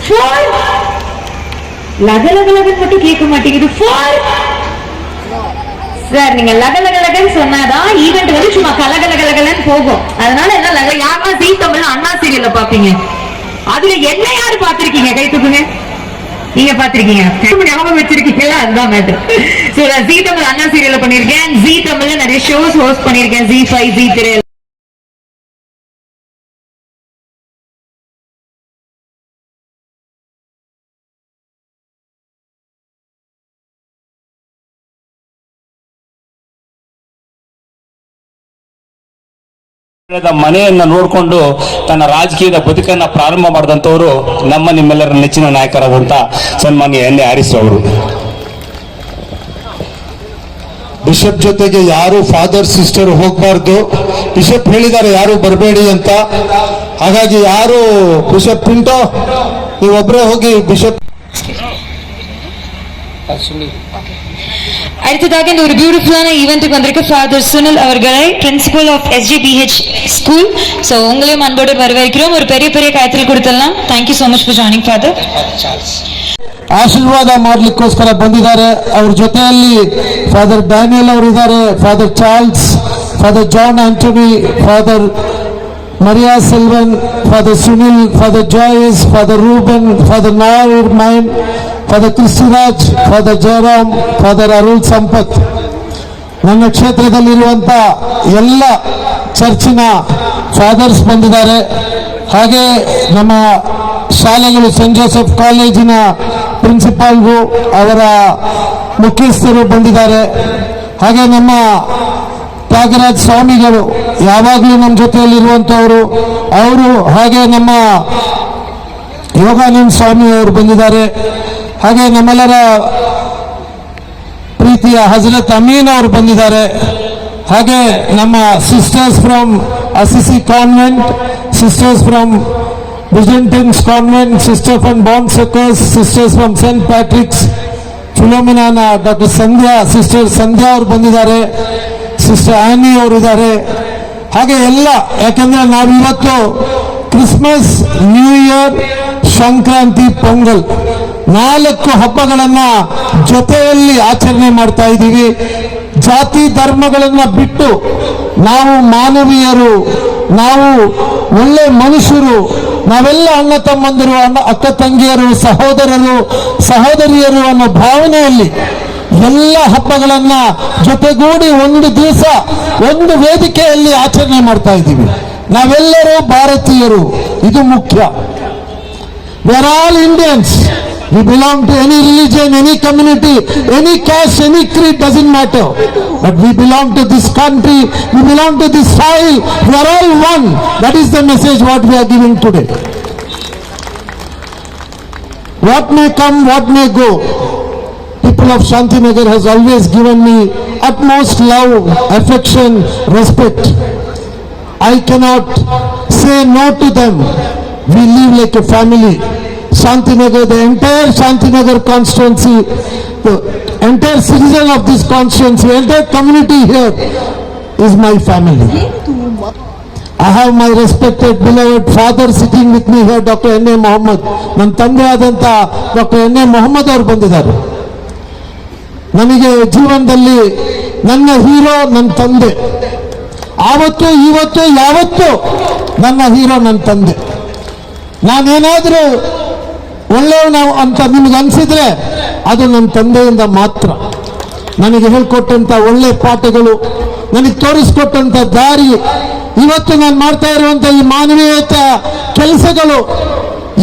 For லகலகலகன் மட்டும் கேட்க மாட்டேங்குது. ஃபார் சார் நீங்க லகலகலகன் சொன்னாதான் ஈவெண்ட் வந்து சும்மா கலகலகலகலன்னு போகும். அதனால என்ன யாரா ஜீ தமிழ் அண்ணா சீரியல்ல பாப்பீங்க, அதுல என்ன யாரு பாத்திருக்கீங்க? கை தூக்குங்க. நீங்க பாத்திருக்கீங்க, ஞாபகம் வச்சிருக்கீங்களா? அதுதான் மேட்டர். சோ ஜீ தமிழ் அண்ணா சீரியல்ல பண்ணிருக்கேன், ஜீ தமிழ்ல நிறைய ஷோஸ் ஹோஸ்ட் பண்ணிருக்கேன், ஜீ5 ஜீ3. ಮನೆಯನ್ನ ನೋಡಿಕೊಂಡು ತನ್ನ ರಾಜಕೀಯದ ಬದುಕನ್ನ ಪ್ರಾರಂಭ ಮಾಡಿದಂತವರು ನಮ್ಮ ನಿಮ್ಮೆಲ್ಲರ ನೆಚ್ಚಿನ ನಾಯಕರಾದಂತ ಸನ್ಮಾನ್ಯ ಎನ್ ಎ ಹರೀಶ್ ಅವರು. ಬಿಷಪ್ ಜೊತೆಗೆ ಯಾರು ಫಾದರ್ ಸಿಸ್ಟರ್ ಹೋಗಬಾರ್ದು, ಬಿಷಪ್ ಹೇಳಿದ್ದಾರೆ ಯಾರು ಬರಬೇಡಿ ಅಂತ. ಹಾಗಾಗಿ ಯಾರು ಬಿಷಪ್ ಪಿಂಟೋ ನೀವೊಬ್ಬರೇ ಹೋಗಿ ಬಿಷಪ್. அடுத்ததாக இந்த ஒரு பியூட்டிஃபுல்லான ஈவென்ட்டுக்கு வந்திருக்க ஃபாதர் சுனில் அவர்களை, principal of SGBH school. So உங்களையும் அன்போடு வரவேற்கிறோம். ஒரு பெரிய பெரிய கைத்தறி கொடுத்துடலாம். Thank you so much for joining father. ಆಶೀರ್ವಾದ ಮಾಡಲಿಕ್ಕೋಸ್ಕರ ಬಂದಿದ್ದಾರೆ. ಅವ್ರ ಜೊತೆಯಲ್ಲಿ ಫಾದರ್ ಡ್ಯಾನಿಯಲ್ ಅವರು ಇದ್ದಾರೆ, father Charles, father John Antony, father Maria Silvan, father Sunil, father Joyce, father Ruben, father Nair ಮೈನ್, father Christiraj, father Jayaram, father Arul Sampath. ನನ್ನ ಕ್ಷೇತ್ರದಲ್ಲಿರುವಂಥ ಎಲ್ಲ ಚರ್ಚಿನ ಫಾದರ್ಸ್ ಬಂದಿದ್ದಾರೆ. ಹಾಗೆ ನಮ್ಮ ಶಾಲೆಗಳು ಸೆಂಟ್ ಜೋಸೆಫ್ ಕಾಲೇಜಿನ ಪ್ರಿನ್ಸಿಪಾಲ್ರು, ಅವರ ಮುಖ್ಯಸ್ಥರು ಬಂದಿದ್ದಾರೆ. ಹಾಗೆ ನಮ್ಮ ತ್ಯಾಗರಾಜ್ ಸ್ವಾಮಿಗಳು ಯಾವಾಗಲೂ ನಮ್ಮ ಜೊತೆಯಲ್ಲಿರುವಂಥವರು ಅವರು, ಹಾಗೆ ನಮ್ಮ ಯೋಗಾನಂದ ಸ್ವಾಮಿ ಅವರು ಬಂದಿದ್ದಾರೆ. ಹಾಗೆ ನಮ್ಮೆಲ್ಲರ ಪ್ರೀತಿಯ ಹಜರತ್ ಅಮೀನ್ ಅವರು ಬಂದಿದ್ದಾರೆ. ಹಾಗೆ ನಮ್ಮ sisters from Assisi convent, sisters from Byzantines convent, sister from Bon Secours, sisters from Saint Patrick's, ಫಿಲೋಮಿನಾನ ಡಾಕ್ಟರ್ ಸಂಧ್ಯಾ, ಸಿಸ್ಟರ್ ಸಂಧ್ಯಾ ಅವರು ಬಂದಿದ್ದಾರೆ, ಸಿಸ್ಟರ್ ಆನಿ ಅವರು ಇದ್ದಾರೆ. ಹಾಗೆ ಎಲ್ಲ, ಯಾಕಂದ್ರೆ ನಾವಿವತ್ತು Christmas, new year, Sankranti, pongal 4 ಹಬ್ಬಗಳನ್ನ ಜೊತೆಯಲ್ಲಿ ಆಚರಣೆ ಮಾಡ್ತಾ ಇದ್ದೀವಿ. ಜಾತಿ ಧರ್ಮಗಳನ್ನ ಬಿಟ್ಟು ನಾವು ಮಾನವೀಯರು, ನಾವು ಒಳ್ಳೆ ಮನುಷ್ಯರು, ನಾವೆಲ್ಲ ಅಣ್ಣ ತಮ್ಮಂದಿರು, ಅಕ್ಕ ತಂಗಿಯರು, ಸಹೋದರರು, ಸಹೋದರಿಯರು ಅನ್ನೋ ಭಾವನೆಯಲ್ಲಿ ಎಲ್ಲ ಹಬ್ಬಗಳನ್ನ ಜೊತೆಗೂಡಿ ಒಂದು ದಿವಸ ಒಂದು ವೇದಿಕೆಯಲ್ಲಿ ಆಚರಣೆ ಮಾಡ್ತಾ ಇದ್ದೀವಿ. ನಾವೆಲ್ಲರೂ ಭಾರತೀಯರು, ಇದು ಮುಖ್ಯ. We are all Indians. We belong to any religion, any community, any caste, any creed, doesn't matter. But we belong to this country, we belong to this soil. We are all one. That is the message what we are giving today. What may come, what may go. People of Shantinagar has always given me utmost love, affection, respect. I cannot say no to them. We live like a family. Shantinagar, the entire Shantinagar constituency, the entire citizen of this constituency, entire community here is my family. I have my respected beloved father sitting with me here, Dr. N.A. Mohammed. ನನ್ನ ತಂದೆ ಆದಂತ doctor N.A. Mohammed ಅವರು ಬಂದಿದ್ದಾರೆ. ನನಗೆ ಜೀವನದಲ್ಲಿ ನನ್ನ hero ನನ್ನ ತಂದೆ. ಆವತ್ತು ಇವತ್ತು ಯಾವತ್ತು ನನ್ನ ಹೀರೋ ನನ್ನ ತಂದೆ. ನಾನೇನಾದರೂ ಒಳ್ಳೆಯವನು ಅಂತ ನಿಮ್ಗೆ ಅನಿಸಿದ್ರೆ ಅದು ನನ್ನ ತಂದೆಯಿಂದ ಮಾತ್ರ. ನನಗೆ ಹೇಳ್ಕೊಟ್ಟಂಥ ಒಳ್ಳೆ ಪಾಠಗಳು, ನನಗೆ ತೋರಿಸ್ಕೊಟ್ಟಂಥ ದಾರಿ, ಇವತ್ತು ನಾನು ಮಾಡ್ತಾ ಇರುವಂಥ ಈ ಮಾನವೀಯತೆ ಕೆಲಸಗಳು,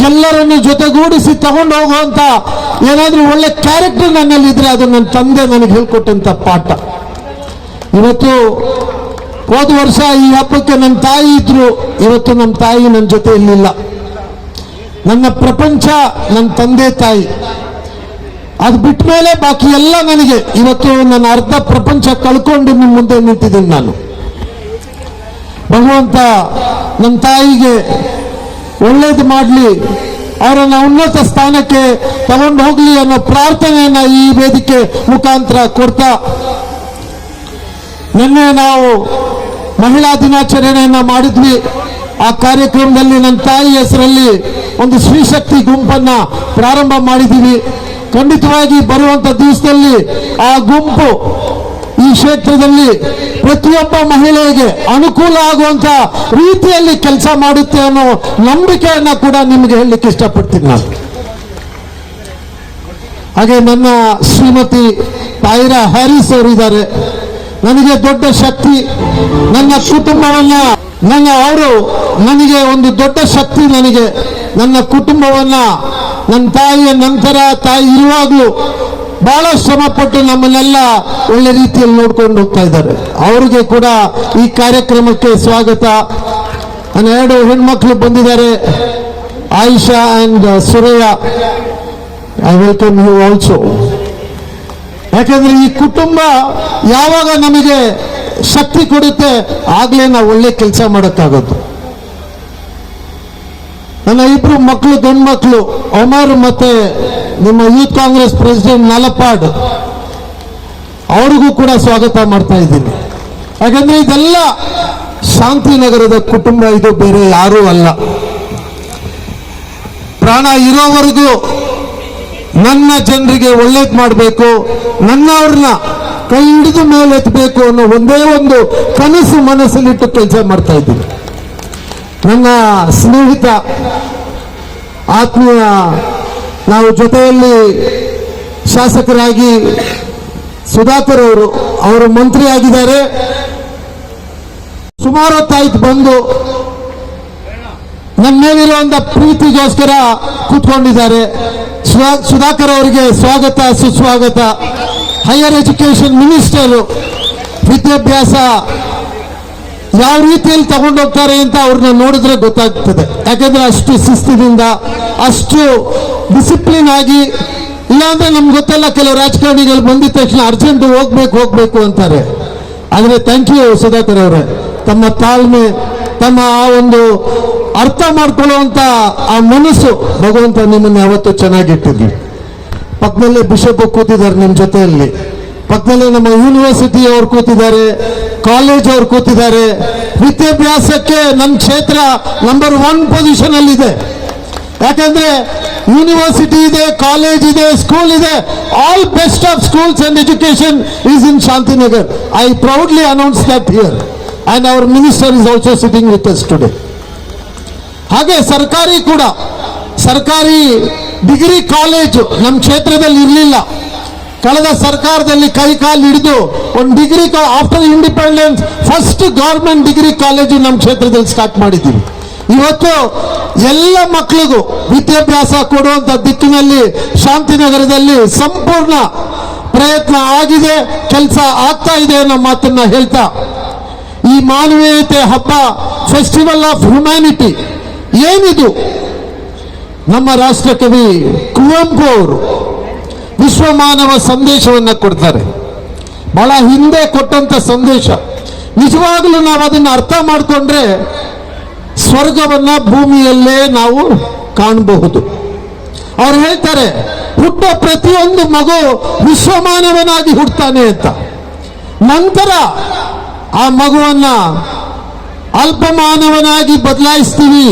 ಎಲ್ಲರನ್ನು ಜೊತೆಗೂಡಿಸಿ ತಗೊಂಡು ಹೋಗುವಂಥ ಏನಾದರೂ ಒಳ್ಳೆ ಕ್ಯಾರೆಕ್ಟರ್ ನನ್ನಲ್ಲಿ ಇದ್ರೆ ಅದು ನನ್ನ ತಂದೆ ನನಗೆ ಹೇಳ್ಕೊಟ್ಟಂಥ ಪಾಠ. ಇವತ್ತು ಹೋದ ವರ್ಷ ಈ ಹಬ್ಬಕ್ಕೆ ನನ್ನ ತಾಯಿ ಇದ್ರು, ಇವತ್ತು ನಮ್ಮ ತಾಯಿ ನನ್ನ ಜೊತೆ ಇರಲಿಲ್ಲ. ನನ್ನ ಪ್ರಪಂಚ ನನ್ನ ತಂದೆ ತಾಯಿ, ಅದು ಬಿಟ್ಟ ಮೇಲೆ ಬಾಕಿ ಎಲ್ಲ ನನಗೆ. ಇವತ್ತು ನನ್ನ ಅರ್ಧ ಪ್ರಪಂಚ ಕಳ್ಕೊಂಡು ನಿಮ್ಮ ಮುಂದೆ ನಿಂತಿದ್ದೀನಿ ನಾನು. ಭಗವಂತ ನನ್ನ ತಾಯಿಗೆ ಒಳ್ಳೇದು ಮಾಡಲಿ, ಅವರನ್ನು ಉನ್ನತ ಸ್ಥಾನಕ್ಕೆ ತಗೊಂಡು ಹೋಗಲಿ ಅನ್ನೋ ಪ್ರಾರ್ಥನೆಯನ್ನ ಈ ವೇದಿಕೆ ಮುಖಾಂತರ ಕೊಡ್ತಾ, ನಿನ್ನೆ ನಾವು ಮಹಿಳಾ ದಿನಾಚರಣೆಯನ್ನ ಮಾಡಿದ್ವಿ. ಆ ಕಾರ್ಯಕ್ರಮದಲ್ಲಿ ನನ್ನ ತಾಯಿ ಹೆಸರಲ್ಲಿ ಒಂದು ಶ್ರೀಶಕ್ತಿ ಗುಂಪನ್ನ ಪ್ರಾರಂಭ ಮಾಡಿದ್ದೀವಿ. ಖಂಡಿತವಾಗಿ ಬರುವಂತ ದಿವಸದಲ್ಲಿ ಆ ಗುಂಪು ಈ ಕ್ಷೇತ್ರದಲ್ಲಿ ಪ್ರತಿಯೊಬ್ಬ ಮಹಿಳೆಗೆ ಅನುಕೂಲ ಆಗುವಂತ ರೀತಿಯಲ್ಲಿ ಕೆಲಸ ಮಾಡುತ್ತೆ ಅನ್ನೋ ನಂಬಿಕೆಯನ್ನ ಕೂಡ ನಿಮಗೆ ಹೇಳಲಿಕ್ಕೆ ಇಷ್ಟಪಡ್ತೀನಿ ನಾನು. ಹಾಗೆ ನನ್ನ ಶ್ರೀಮತಿ ತಾಯಿರಾ ಹ್ಯಾರಿಸ್ ಅವರಿದ್ದಾರೆ. ನನಗೆ ದೊಡ್ಡ ಶಕ್ತಿ, ನನ್ನ ಕುಟುಂಬವನ್ನ ಅವರು ನನಗೆ ಒಂದು ದೊಡ್ಡ ಶಕ್ತಿ. ನನಗೆ ನನ್ನ ಕುಟುಂಬವನ್ನ ನನ್ನ ತಾಯಿಯ ನಂತರ ತಾಯಿ ಇರುವಾಗಲೂ ಬಹಳ ಶ್ರಮಪಟ್ಟು ನಮ್ಮನ್ನೆಲ್ಲ ಒಳ್ಳೆ ರೀತಿಯಲ್ಲಿ ನೋಡ್ಕೊಂಡು ಹೋಗ್ತಾ ಇದ್ದಾರೆ. ಅವರಿಗೆ ಕೂಡ ಈ ಕಾರ್ಯಕ್ರಮಕ್ಕೆ ಸ್ವಾಗತ. ನನ್ನ 2 ಹೆಣ್ಮಕ್ಳು ಬಂದಿದ್ದಾರೆ, Ayesha and Suraiya. I welcome you also. ಯಾಕಂದ್ರೆ ಈ ಕುಟುಂಬ ಯಾವಾಗ ನಮಗೆ ಶಕ್ತಿ ಕೊಡುತ್ತೆ ಆಗ್ಲೇ ನಾವು ಒಳ್ಳೆ ಕೆಲಸ ಮಾಡೋಕ್ಕಾಗೋದು. ನನ್ನ 2 ಮಕ್ಕಳು ಗಂಡು ಮಕ್ಕಳು, ಒಮರ್ ಮತ್ತೆ ನಿಮ್ಮ ಯೂತ್ ಕಾಂಗ್ರೆಸ್ ಪ್ರೆಸಿಡೆಂಟ್ ನಲಪಾಡ್, ಅವ್ರಿಗೂ ಕೂಡ ಸ್ವಾಗತ ಮಾಡ್ತಾ ಇದ್ದೀನಿ. ಯಾಕಂದ್ರೆ ಇದೆಲ್ಲ ಶಾಂತಿನಗರದ ಕುಟುಂಬ, ಇದು ಬೇರೆ ಯಾರೂ ಅಲ್ಲ. ಪ್ರಾಣ ಇರೋವರೆಗೂ ನನ್ನ ಜನರಿಗೆ ಒಳ್ಳೇದು ಮಾಡಬೇಕು, ನನ್ನವ್ರನ್ನ ಕೈ ಹಿಡಿದು ಮೇಲೆತ್ತಬೇಕು ಅನ್ನೋ ಒಂದೇ ಒಂದು ಕನಸು ಮನಸ್ಸಲ್ಲಿಟ್ಟು ಕೆಲಸ ಮಾಡ್ತಾ ಇದ್ದೀನಿ. ನನ್ನ ಸ್ನೇಹಿತ ಆತ್ಮೀಯ, ನಾವು ಜೊತೆಯಲ್ಲಿ ಶಾಸಕರಾಗಿ ಸುಧಾಕರ್ ಅವರು ಮಂತ್ರಿ ಆಗಿದ್ದಾರೆ. ಸುಮಾರು ಹೊತ್ತಾಯ್ತು ಬಂದು ನನ್ನ ಮೇಲಿರುವಂತ ಪ್ರೀತಿಗೋಸ್ಕರ ಕೂತ್ಕೊಂಡಿದ್ದಾರೆ. ಸುಧಾಕರ್ ಅವರಿಗೆ ಸ್ವಾಗತ ಸುಸ್ವಾಗತ. ಹೈಯರ್ ಎಜುಕೇಶನ್ ಮಿನಿಸ್ಟರ್, ವಿದ್ಯಾಭ್ಯಾಸ ಯಾವ ರೀತಿಯಲ್ಲಿ ತಗೊಂಡೋಗ್ತಾರೆ ಅಂತ ಅವ್ರನ್ನ ನೋಡಿದ್ರೆ ಗೊತ್ತಾಗ್ತದೆ. ಯಾಕಂದ್ರೆ ಅಷ್ಟು ಶಿಸ್ತಿನಿಂದ, ಅಷ್ಟು ಡಿಸಿಪ್ಲಿನ್ ಆಗಿ. ಇಲ್ಲಾಂದ್ರೆ ನಮ್ಗೆ ಗೊತ್ತಲ್ಲ, ಕೆಲವು ರಾಜಕಾರಣಿಗಳು ಬಂದಿದ ತಕ್ಷಣ ಅರ್ಜೆಂಟ್ ಹೋಗ್ಬೇಕು ಅಂತಾರೆ. ಆದ್ರೆ ಥ್ಯಾಂಕ್ ಯು ಸುಧಾಕರ್ ಅವರೇ, ತಮ್ಮ ತಾಳ್ಮೆ, ತಮ್ಮ ಆ ಒಂದು ಅರ್ಥ ಮಾಡ್ಕೊಳ್ಳುವಂತ ಆ ಮನಸ್ಸು, ಭಗವಂತ ನಿಮ್ಮನ್ನು ಯಾವತ್ತೂ ಚೆನ್ನಾಗಿಟ್ಟಿದ್ವಿ. ಪಕ್ಕದಲ್ಲೇ ಬಿಷಪ್ ಕೂತಿದ್ದಾರೆ ನಿಮ್ಮ ಜೊತೆಯಲ್ಲಿ, ಪಕ್ಕದಲ್ಲೇ ನಮ್ಮ ಯೂನಿವರ್ಸಿಟಿ ಅವ್ರು ಕೂತಿದ್ದಾರೆ, ಕಾಲೇಜ್ ಅವ್ರು ಕೂತಿದ್ದಾರೆ. ವಿದ್ಯಾಭ್ಯಾಸಕ್ಕೆ ನಮ್ಮ ಕ್ಷೇತ್ರ ನಂಬರ್ 1 ಪೊಸಿಷನ್ ಅಲ್ಲಿ ಇದೆ. ಯಾಕಂದ್ರೆ ಯೂನಿವರ್ಸಿಟಿ ಇದೆ, ಕಾಲೇಜ್ ಇದೆ, ಸ್ಕೂಲ್ ಇದೆ. All best of schools and education is in Shantinagar. I proudly announce that here and our minister is also sitting with us today. ಹಾಗೆ ಸರ್ಕಾರಿ ಡಿಗ್ರಿ ಕಾಲೇಜು ನಮ್ಮ ಕ್ಷೇತ್ರದಲ್ಲಿ ಇರಲಿಲ್ಲ. ಕಳೆದ ಸರ್ಕಾರದಲ್ಲಿ ಕೈ ಕಾಲು ಹಿಡಿದು ಒಂದು degree, after independence first government degree college ನಮ್ಮ ಕ್ಷೇತ್ರದಲ್ಲಿ ಸ್ಟಾರ್ಟ್ ಮಾಡಿದ್ದೀವಿ. ಇವತ್ತು ಎಲ್ಲ ಮಕ್ಕಳಿಗೂ ವಿದ್ಯಾಭ್ಯಾಸ ಕೊಡುವಂತ ದಿಕ್ಕಿನಲ್ಲಿ ಶಾಂತಿನಗರದಲ್ಲಿ ಸಂಪೂರ್ಣ ಪ್ರಯತ್ನ ಆಗಿದೆ, ಕೆಲಸ ಆಗ್ತಾ ಇದೆ ಅನ್ನೋ ಮಾತನ್ನ ಹೇಳ್ತಾ, ಈ ಮಾನವೀಯತೆ ಹಬ್ಬ, ಫೆಸ್ಟಿವಲ್ ಆಫ್ ಹ್ಯುಮ್ಯಾನಿಟಿ ಏನಿದು, ನಮ್ಮ ರಾಷ್ಟ್ರಕವಿ ಕುವೆಂಪು ಅವರು ವಿಶ್ವ ಮಾನವ ಸಂದೇಶವನ್ನ ಕೊಡ್ತಾರೆ. ಬಹಳ ಹಿಂದೆ ಕೊಟ್ಟಂತ ಸಂದೇಶ. ನಿಜವಾಗ್ಲೂ ನಾವು ಅದನ್ನು ಅರ್ಥ ಮಾಡಿಕೊಂಡ್ರೆ ಸ್ವರ್ಗವನ್ನ ಭೂಮಿಯಲ್ಲೇ ನಾವು ಕಾಣಬಹುದು. ಅವ್ರು ಹೇಳ್ತಾರೆ, ಹುಟ್ಟೋ ಪ್ರತಿಯೊಂದು ಮಗು ವಿಶ್ವಮಾನವನಾಗಿ ಹುಟ್ಟುತ್ತಾನೆ ಅಂತ. ನಂತರ ಆ ಮಗುವನ್ನ ಅಲ್ಪಮಾನವನಾಗಿ ಬದಲಾಯಿಸ್ತೀವಿ.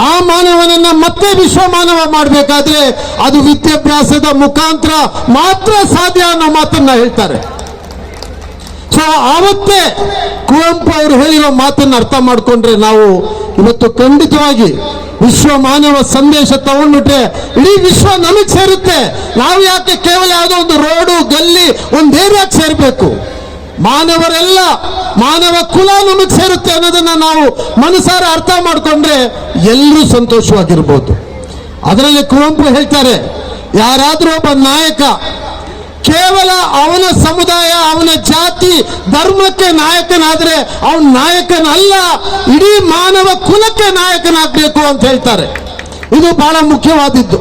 ಆ ಮಾನವನನ್ನ ಮತ್ತೆ ವಿಶ್ವಮಾನವ ಮಾಡಬೇಕಾದ್ರೆ ಅದು ವಿದ್ಯಾಭ್ಯಾಸದ ಮುಖಾಂತರ ಮಾತ್ರ ಸಾಧ್ಯ ಅನ್ನೋ ಮಾತನ್ನ ಹೇಳ್ತಾರೆ. ಸೊ ಆವತ್ತೇ ಕುವೆಂಪು ಅವರು ಹೇಳಿರೋ ಮಾತನ್ನ ಅರ್ಥ ಮಾಡಿಕೊಂಡ್ರೆ ನಾವು ಇವತ್ತು ಖಂಡಿತವಾಗಿ ವಿಶ್ವ ಮಾನವ ಸಂದೇಶ ತಗೊಂಡ್ಬಿಟ್ರೆ ಇಡೀ ವಿಶ್ವ ನಮಗೆ ಸೇರುತ್ತೆ. ನಾವು ಯಾಕೆ ಕೇವಲ ಯಾವುದೋ ಒಂದು ರೋಡು, ಗಲ್ಲಿ, ಒಂದು ಏರಿಯಾಕ್ಕೆ ಸೇರಬೇಕು? ಮಾನವರೆಲ್ಲ, ಮಾನವ ಕುಲ ನಮಗೆ ಸೇರುತ್ತೆ ಅನ್ನೋದನ್ನ ನಾವು ಮನಸಾರ ಅರ್ಥ ಮಾಡಿಕೊಂಡ್ರೆ ಎಲ್ಲರೂ ಸಂತೋಷವಾಗಿರ್ಬೋದು. ಅದರಲ್ಲಿ ಕುವೆಂಪು ಹೇಳ್ತಾರೆ, ಯಾರಾದ್ರೂ ಒಬ್ಬ ನಾಯಕ ಕೇವಲ ಅವನ ಸಮುದಾಯ, ಅವನ ಜಾತಿ, ಧರ್ಮಕ್ಕೆ ನಾಯಕನಾದ್ರೆ ಅವನ ನಾಯಕನಲ್ಲ, ಇಡೀ ಮಾನವ ಕುಲಕ್ಕೆ ನಾಯಕನಾಗಬೇಕು ಅಂತ ಹೇಳ್ತಾರೆ. ಇದು ಬಹಳ ಮುಖ್ಯವಾದದ್ದು.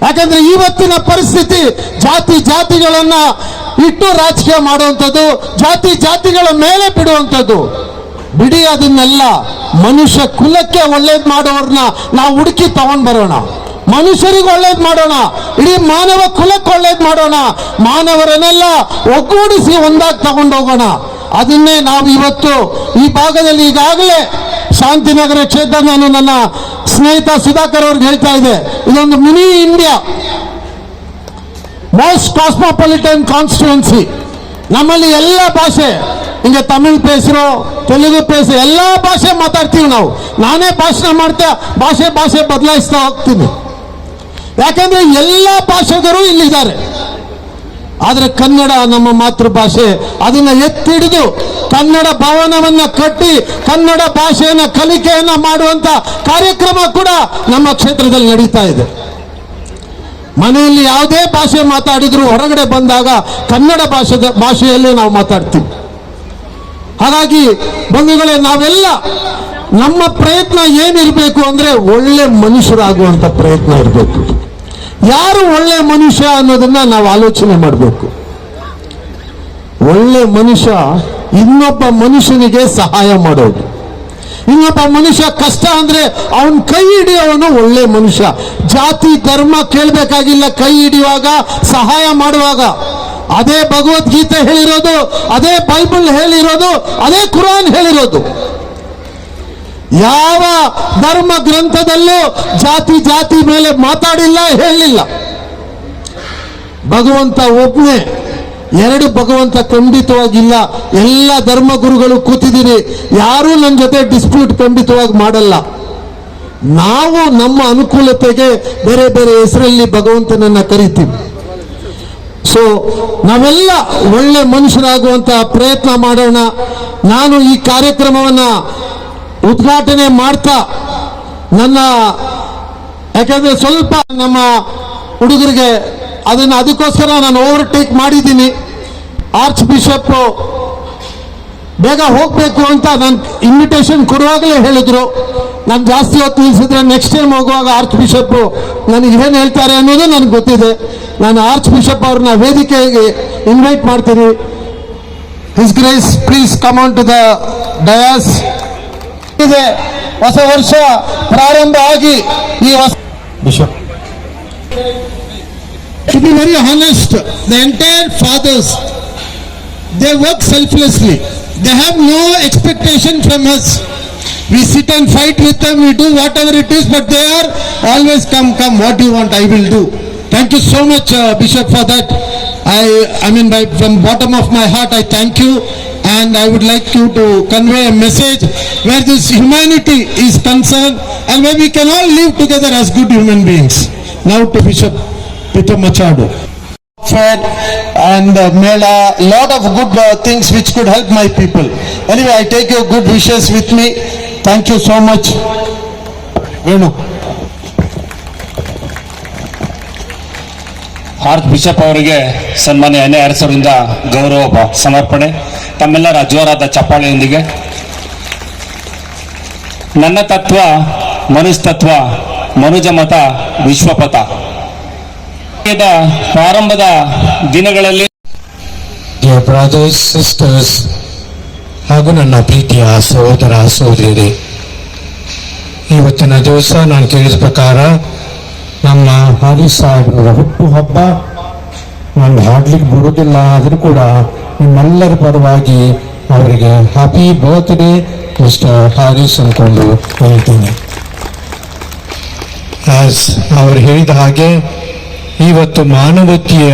ಯಾಕಂದ್ರೆ ಇವತ್ತಿನ ಪರಿಸ್ಥಿತಿ ಜಾತಿಗಳನ್ನ ಇಟ್ಟು ರಾಜಕೀಯ ಮಾಡುವಂಥದ್ದು, ಜಾತಿಗಳ ಮೇಲೆ ಬಿಡುವಂಥದ್ದು. ಬಿಡಿ ಅದನ್ನೆಲ್ಲ, ಮನುಷ್ಯ ಕುಲಕ್ಕೆ ಒಳ್ಳೇದು ಮಾಡೋರ್ನ ನಾವು ಹುಡುಕಿ ತಗೊಂಡ್ ಬರೋಣ. ಮನುಷ್ಯರಿಗೆ ಒಳ್ಳೇದು ಮಾಡೋಣ, ಇಡೀ ಮಾನವ ಕುಲಕ್ಕೆ ಒಳ್ಳೇದು ಮಾಡೋಣ. ಮಾನವರನ್ನೆಲ್ಲ ಒಗ್ಗೂಡಿಸಿ ಒಂದಾಗಿ ತಗೊಂಡೋಗೋಣ. ಅದನ್ನೇ ನಾವು ಇವತ್ತು ಈ ಭಾಗದಲ್ಲಿ ಈಗಾಗಲೇ ಶಾಂತಿನಗರ ಕ್ಷೇತ್ರ ನಾನು ನನ್ನ ಸ್ನೇಹಿತ ಸುಧಾಕರ್ ಅವ್ರಿಗೆ ಹೇಳ್ತಾ ಇದ್ದೆ, ಇದೊಂದು mini India, most cosmopolitan constituency. ನಮ್ಮಲ್ಲಿ ಎಲ್ಲ ಭಾಷೆ, ಹಿಂಗೆ ತಮಿಳ್ ಪೇಸರು, ತೆಲುಗು ಪೇಸರು, ಎಲ್ಲ ಭಾಷೆ ಮಾತಾಡ್ತೀವಿ ನಾವು. ನಾನೇ ಭಾಷಣ ಮಾಡ್ತಾ ಭಾಷೆ ಬದಲಾಯಿಸ್ತಾ ಹೋಗ್ತೀನಿ, ಯಾಕಂದ್ರೆ ಎಲ್ಲ ಭಾಷೆಗರು ಇಲ್ಲಿದ್ದಾರೆ. ಆದರೆ ಕನ್ನಡ ನಮ್ಮ ಮಾತೃಭಾಷೆ, ಅದನ್ನ ಎತ್ತಿಡಿದು ಕನ್ನಡ ಭವನವನ್ನ ಕಟ್ಟಿ ಕನ್ನಡ ಭಾಷೆಯನ್ನ ಕಲಿಕೆಯನ್ನ ಮಾಡುವಂತ ಕಾರ್ಯಕ್ರಮ ಕೂಡ ನಮ್ಮ ಕ್ಷೇತ್ರದಲ್ಲಿ ನಡೀತಾ ಇದೆ. ಮನೆಯಲ್ಲಿ ಯಾವುದೇ ಭಾಷೆ ಮಾತಾಡಿದ್ರು ಹೊರಗಡೆ ಬಂದಾಗ ಕನ್ನಡ ಭಾಷೆಯಲ್ಲೇ ನಾವು ಮಾತಾಡ್ತೀವಿ. ಹಾಗಾಗಿ ಬಂಧುಗಳೇ, ನಾವೆಲ್ಲ ನಮ್ಮ ಪ್ರಯತ್ನ ಏನಿರಬೇಕು ಅಂದ್ರೆ ಒಳ್ಳೆ ಮನುಷ್ಯರಾಗುವಂತ ಪ್ರಯತ್ನ ಇರಬೇಕು. ಯಾರು ಒಳ್ಳೆ ಮನುಷ್ಯ ಅನ್ನೋದನ್ನ ನಾವು ಆಲೋಚನೆ ಮಾಡಬೇಕು. ಒಳ್ಳೆ ಮನುಷ್ಯ ಇನ್ನೊಬ್ಬ ಮನುಷ್ಯನಿಗೆ ಸಹಾಯ ಮಾಡೋದು, ಇನ್ನೊಬ್ಬ ಮನುಷ್ಯ ಕಷ್ಟ ಅಂದ್ರೆ ಅವನ್ ಕೈ ಹಿಡಿಯೋವನು ಒಳ್ಳೆ ಮನುಷ್ಯ. ಜಾತಿ ಧರ್ಮ ಕೇಳಬೇಕಾಗಿಲ್ಲ, ಕೈ ಹಿಡಿಯುವಾಗ ಸಹಾಯ ಮಾಡುವಾಗ. ಅದೇ ಭಗವದ್ಗೀತೆ ಹೇಳಿರೋದು, ಅದೇ ಬೈಬಲ್ ಹೇಳಿರೋದು, ಅದೇ ಕುರಾನ್ ಹೇಳಿರೋದು. ಯಾವ ಧರ್ಮ ಗ್ರಂಥದಲ್ಲೂ ಜಾತಿ ಮೇಲೆ ಮಾತಾಡಿಲ್ಲ, ಹೇಳಿಲ್ಲ. ಭಗವಂತ ಒಬ್ಬನೇ, ಎರಡು ಭಗವಂತ ಖಂಡಿತವಾಗಿಲ್ಲ. ಎಲ್ಲ ಧರ್ಮ ಗುರುಗಳು ಕೂತಿದ್ದೀರಿ, ಯಾರೂ ನನ್ನ ಜೊತೆ ಡಿಸ್ಪ್ಯೂಟ್ ಖಂಡಿತವಾಗಿ ಮಾಡಲ್ಲ. ನಾವು ನಮ್ಮ ಅನುಕೂಲತೆಗೆ ಬೇರೆ ಬೇರೆ ಹೆಸರಲ್ಲಿ ಭಗವಂತನನ್ನ ಕರಿತೀವಿ. ಸೊ ನಾವೆಲ್ಲ ಒಳ್ಳೆ ಮನುಷ್ಯರಾಗುವಂತ ಪ್ರಯತ್ನ ಮಾಡೋಣ. ನಾನು ಈ ಕಾರ್ಯಕ್ರಮವನ್ನ ಉದ್ಘಾಟನೆ ಮಾಡ್ತಾ ಯಾಕಂದ್ರೆ ಸ್ವಲ್ಪ ನಮ್ಮ ಹುಡುಗರಿಗೆ ಅದಕ್ಕೋಸ್ಕರ ನಾನು ಓವರ್ಟೇಕ್ ಮಾಡಿದ್ದೀನಿ. ಆರ್ಚ್ ಬಿಷಪ್ ಬೇಗ ಹೋಗ್ಬೇಕು ಅಂತ ನಾನು ಇನ್ವಿಟೇಷನ್ ಕೊಡುವಾಗಲೇ ಹೇಳಿದ್ರು. ನಾನು ಜಾಸ್ತಿ ಹೊತ್ತು ನಿಲ್ಲಿಸಿದ್ರೆ ನೆಕ್ಸ್ಟ್ ಟೈಮ್ ಹೋಗುವಾಗ ಆರ್ಚ್ ಬಿಷಪ್ ನನಗೆ ಏನು ಹೇಳ್ತಾರೆ ಅನ್ನೋದು ನನಗೆ ಗೊತ್ತಿದೆ. ನಾನು ಆರ್ಚ್ ಬಿಷಪ್ ಅವ್ರನ್ನ ವೇದಿಕೆಗೆ ಇನ್ವೈಟ್ ಮಾಡ್ತೀನಿ. His grace please come on to the dais. ಇದೆ ಹೊಸ ವರ್ಷ ಪ್ರಾರಂಭ ಆಗಿ ಈ ಹೊಸ bishop, to be very honest, the entire fathers, they work selflessly. They have no expectation from us. We sit and fight with them, we do whatever it is, but they are always come, what do you want, I will do. Thank you so much, Bishop, for that. I mean, from bottom of my heart, I thank you, and I would like you to convey a message where this humanity is concerned and where we can all live together as good human beings. Now to Bishop Peter Machado. And made a lot of good things which could help my people. Anyway, I take your good wishes with me. Thank you so much. Venu. Arch bishop ಅವರಿಗೆ ಸನ್ಮಾನ್ಯ ಎನ್.ಎ. ಅರಸರಿಂದ ಗೌರವ ಸಮರ್ಪಣೆ. ತಮ್ಮೆಲ್ಲರ ಜೋರಾದ ಚಪ್ಪಾಳೆಯೊಂದಿಗೆ. ನನ್ನ ತತ್ವ ಮನುಸ್ತತ್ವ, ಮನುಜ ಮತ ವಿಶ್ವಪಥ. ಪ್ರಾರಂಭದ ದಿನಗಳಲ್ಲಿ ಬ್ರದರ್ಸ್ ಸಿಸ್ಟರ್ಸ್ ಹಾಗೂ ನನ್ನ ಪ್ರೀತಿಯ ಸಹೋದರ ಸಹೋದರಿಯರೇ, ಇವತ್ತಿನ ದಿವಸ ನಾನು ಕೇಳಿದ ಪ್ರಕಾರ ನಮ್ಮ ಹಾರಿಸ್ ಸಾಹೇಬ್ರ ಹುಟ್ಟು ಹಬ್ಬ. ನಾನು ಹಾಡ್ಲಿಕ್ಕೆ ಬರುವುದಿಲ್ಲ, ಆದರೂ ಕೂಡ ನಿಮ್ಮೆಲ್ಲರ ಪರವಾಗಿ ಅವರಿಗೆ ಹ್ಯಾಪಿ ಬರ್ತ್ಡೇ ಮಿಸ್ಟರ್ ಹಾರಿಸ್ ಅಂದ್ಕೊಂಡು ಹೇಳ್ತೀನಿ. ಅವರು ಹೇಳಿದ ಹಾಗೆ ಇವತ್ತು ಮಾನವತೆಯ